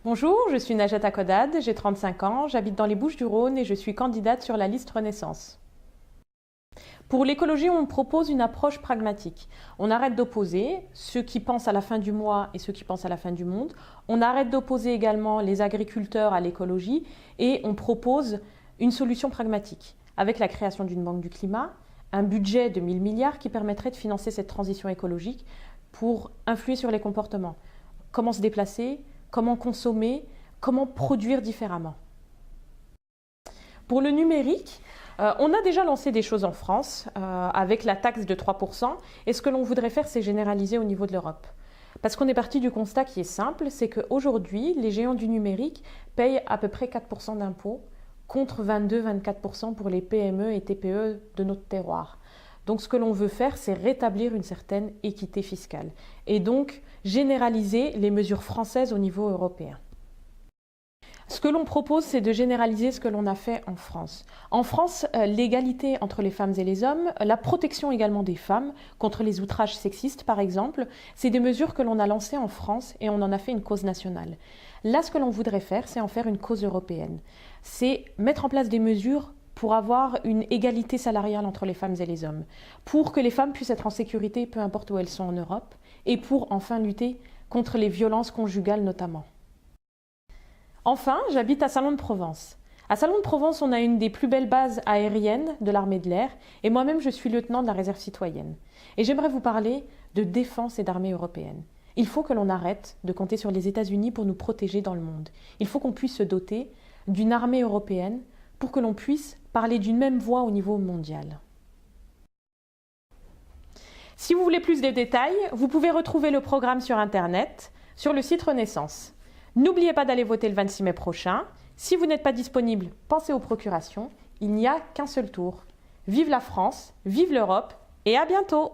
Bonjour, je suis Najat Akodad, j'ai 35 ans, j'habite dans les Bouches-du-Rhône et je suis candidate sur la liste Renaissance. Pour l'écologie, on propose une approche pragmatique. On arrête d'opposer ceux qui pensent à la fin du mois et ceux qui pensent à la fin du monde. On arrête d'opposer également les agriculteurs à l'écologie et on propose une solution pragmatique avec la création d'une banque du climat, un budget de 1000 milliards qui permettrait de financer cette transition écologique pour influer sur les comportements. Comment se déplacer ? Comment consommer, comment produire différemment. Pour le numérique, on a déjà lancé des choses en France avec la taxe de 3% et ce que l'on voudrait faire, c'est généraliser au niveau de l'Europe. Parce qu'on est parti du constat qui est simple, c'est qu'aujourd'hui, les géants du numérique payent à peu près 4% d'impôts contre 22-24% pour les PME et TPE de notre terroir. Donc ce que l'on veut faire, c'est rétablir une certaine équité fiscale et donc généraliser les mesures françaises au niveau européen. Ce que l'on propose, c'est de généraliser ce que l'on a fait en France. En France, l'égalité entre les femmes et les hommes, la protection également des femmes contre les outrages sexistes par exemple, c'est des mesures que l'on a lancées en France et on en a fait une cause nationale. Là, ce que l'on voudrait faire, c'est en faire une cause européenne. C'est mettre en place des mesures pour avoir une égalité salariale entre les femmes et les hommes, pour que les femmes puissent être en sécurité peu importe où elles sont en Europe, et pour enfin lutter contre les violences conjugales notamment. Enfin, j'habite à Salon-de-Provence. À Salon-de-Provence, on a une des plus belles bases aériennes de l'armée de l'air, et moi-même je suis lieutenant de la réserve citoyenne. Et j'aimerais vous parler de défense et d'armée européenne. Il faut que l'on arrête de compter sur les États-Unis pour nous protéger dans le monde. Il faut qu'on puisse se doter d'une armée européenne pour que l'on puisse parler d'une même voix au niveau mondial. Si vous voulez plus de détails, vous pouvez retrouver le programme sur Internet, sur le site Renaissance. N'oubliez pas d'aller voter le 26 mai prochain. Si vous n'êtes pas disponible, pensez aux procurations. Il n'y a qu'un seul tour. Vive la France, vive l'Europe et à bientôt!